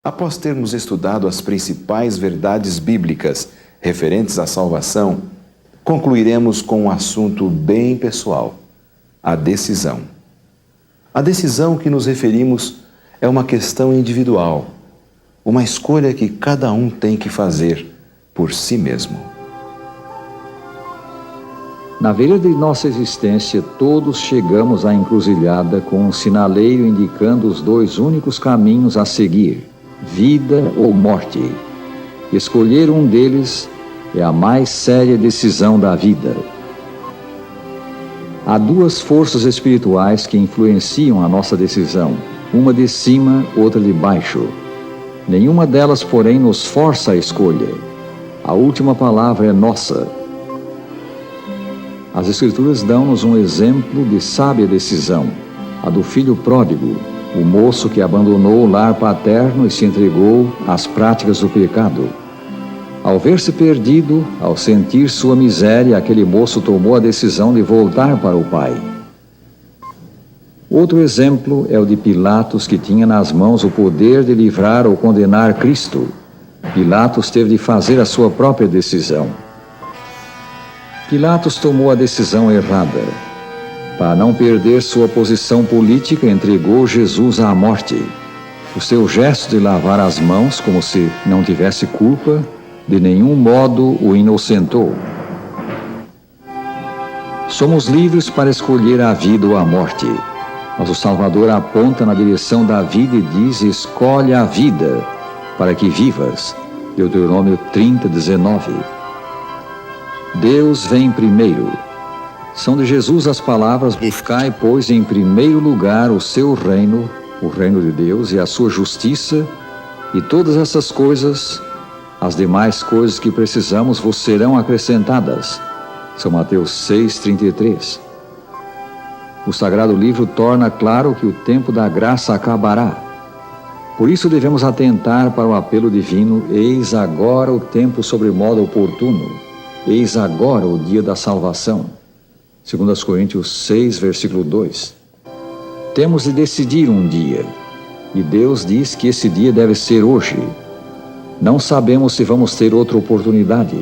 Após termos estudado as principais verdades bíblicas referentes à salvação, concluiremos com um assunto bem pessoal: a decisão. A decisão que nos referimos é uma questão individual, uma escolha que cada um tem que fazer por si mesmo. Na vida de nossa existência, todos chegamos à encruzilhada com um sinaleiro indicando os dois únicos caminhos a seguir: vida ou morte. Escolher um deles é a mais séria decisão da vida. Há duas forças espirituais que influenciam a nossa decisão, uma de cima, outra de baixo. Nenhuma delas, porém, nos força a escolha. A última palavra é nossa. As Escrituras dão-nos um exemplo de sábia decisão, a do filho pródigo, o moço que abandonou o lar paterno e se entregou às práticas do pecado. Ao ver-se perdido, ao sentir sua miséria, aquele moço tomou a decisão de voltar para o pai. Outro exemplo é o de Pilatos, que tinha nas mãos o poder de livrar ou condenar Cristo. Pilatos teve de fazer a sua própria decisão. Pilatos tomou a decisão errada. Para não perder sua posição política, entregou Jesus à morte. O seu gesto de lavar as mãos, como se não tivesse culpa, de nenhum modo o inocentou. Somos livres para escolher a vida ou a morte, mas o Salvador aponta na direção da vida e diz: escolhe a vida, para que vivas. Deuteronômio 30:19. Deus vem primeiro. São de Jesus as palavras: buscai, pois, em primeiro lugar o seu reino, o reino de Deus, e a sua justiça, e todas essas coisas, as demais coisas que precisamos, vos serão acrescentadas. São Mateus 6:33. O Sagrado Livro torna claro que o tempo da graça acabará. Por isso devemos atentar para o apelo divino: eis agora o tempo sobremodo oportuno, eis agora o dia da salvação. 2 Coríntios 6, versículo 2. Temos de decidir um dia, e Deus diz que esse dia deve ser hoje. Não sabemos se vamos ter outra oportunidade.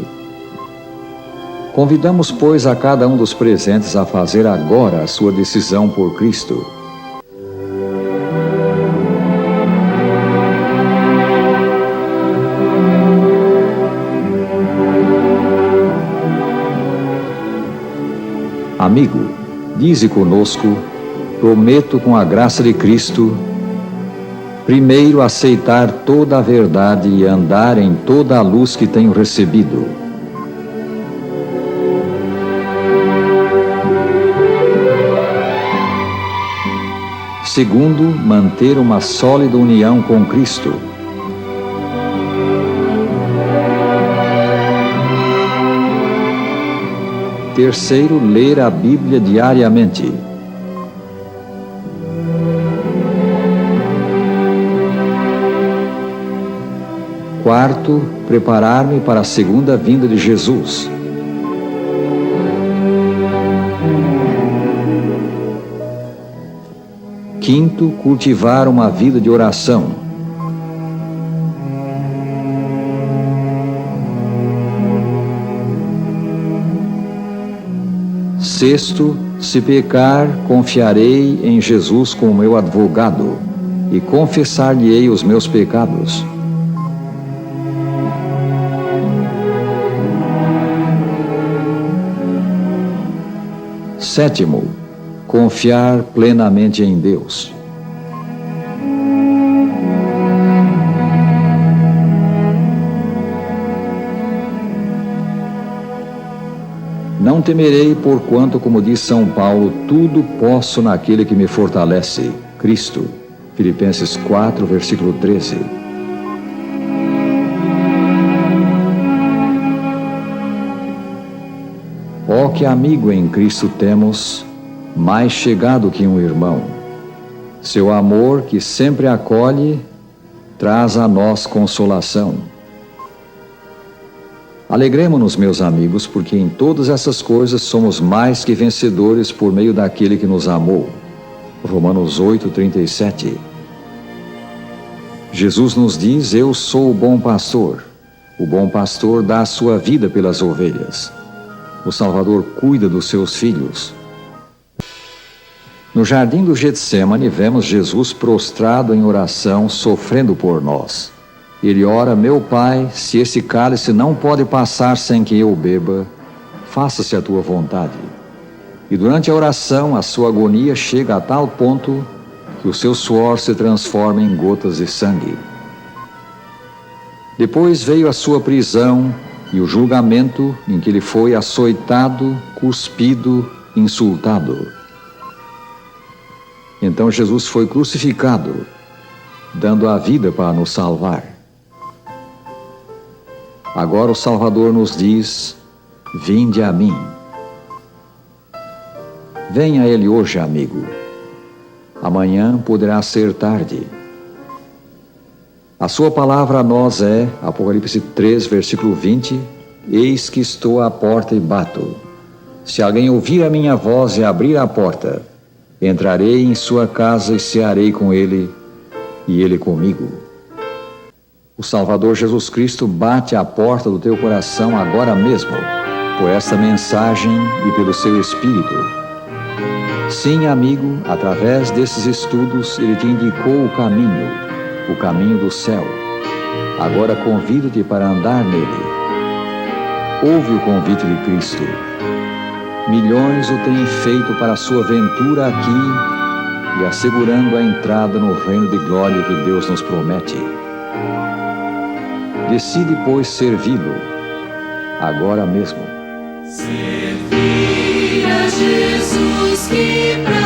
Convidamos, pois, a cada um dos presentes a fazer agora a sua decisão por Cristo. Amigo, dize conosco: prometo com a graça de Cristo, primeiro aceitar toda a verdade e andar em toda a luz que tenho recebido. Segundo, manter uma sólida união com Cristo. Terceiro, ler a Bíblia diariamente. Quarto, preparar-me para a segunda vinda de Jesus. Quinto, cultivar uma vida de oração. Sexto, se pecar, confiarei em Jesus como meu advogado e confessar-lhe-ei os meus pecados. Sétimo, confiar plenamente em Deus. Não temerei, porquanto, como diz São Paulo, tudo posso naquele que me fortalece, Cristo. Filipenses 4, versículo 13. Ó, que amigo em Cristo temos, mais chegado que um irmão. Seu amor, que sempre acolhe, traz a nós consolação. Alegremo-nos, meus amigos, porque em todas essas coisas somos mais que vencedores por meio daquele que nos amou. Romanos 8:37. Jesus nos diz: eu sou o bom pastor. O bom pastor dá a sua vida pelas ovelhas. O Salvador cuida dos seus filhos. No jardim do Getsêmani, vemos Jesus prostrado em oração, sofrendo por nós. Ele ora: meu Pai, se esse cálice não pode passar sem que eu beba, faça-se a tua vontade. E durante a oração, a sua agonia chega a tal ponto que o seu suor se transforma em gotas de sangue. Depois veio a sua prisão e o julgamento, em que ele foi açoitado, cuspido, insultado. Então Jesus foi crucificado, dando a vida para nos salvar. Agora o Salvador nos diz: vinde a mim. Venha a Ele hoje, amigo. Amanhã poderá ser tarde. A sua palavra a nós é, Apocalipse 3, versículo 20, eis que estou à porta e bato. Se alguém ouvir a minha voz e abrir a porta, entrarei em sua casa e cearei com ele, e ele comigo. O Salvador Jesus Cristo bate à porta do teu coração agora mesmo, por esta mensagem e pelo seu Espírito. Sim, amigo, através desses estudos, ele te indicou o caminho do céu. Agora convido-te para andar nele. Ouve o convite de Cristo. Milhões o têm feito para a sua ventura aqui e assegurando a entrada no reino de glória que Deus nos promete. Decide, pois, servi-lo, agora mesmo. Servir a Jesus que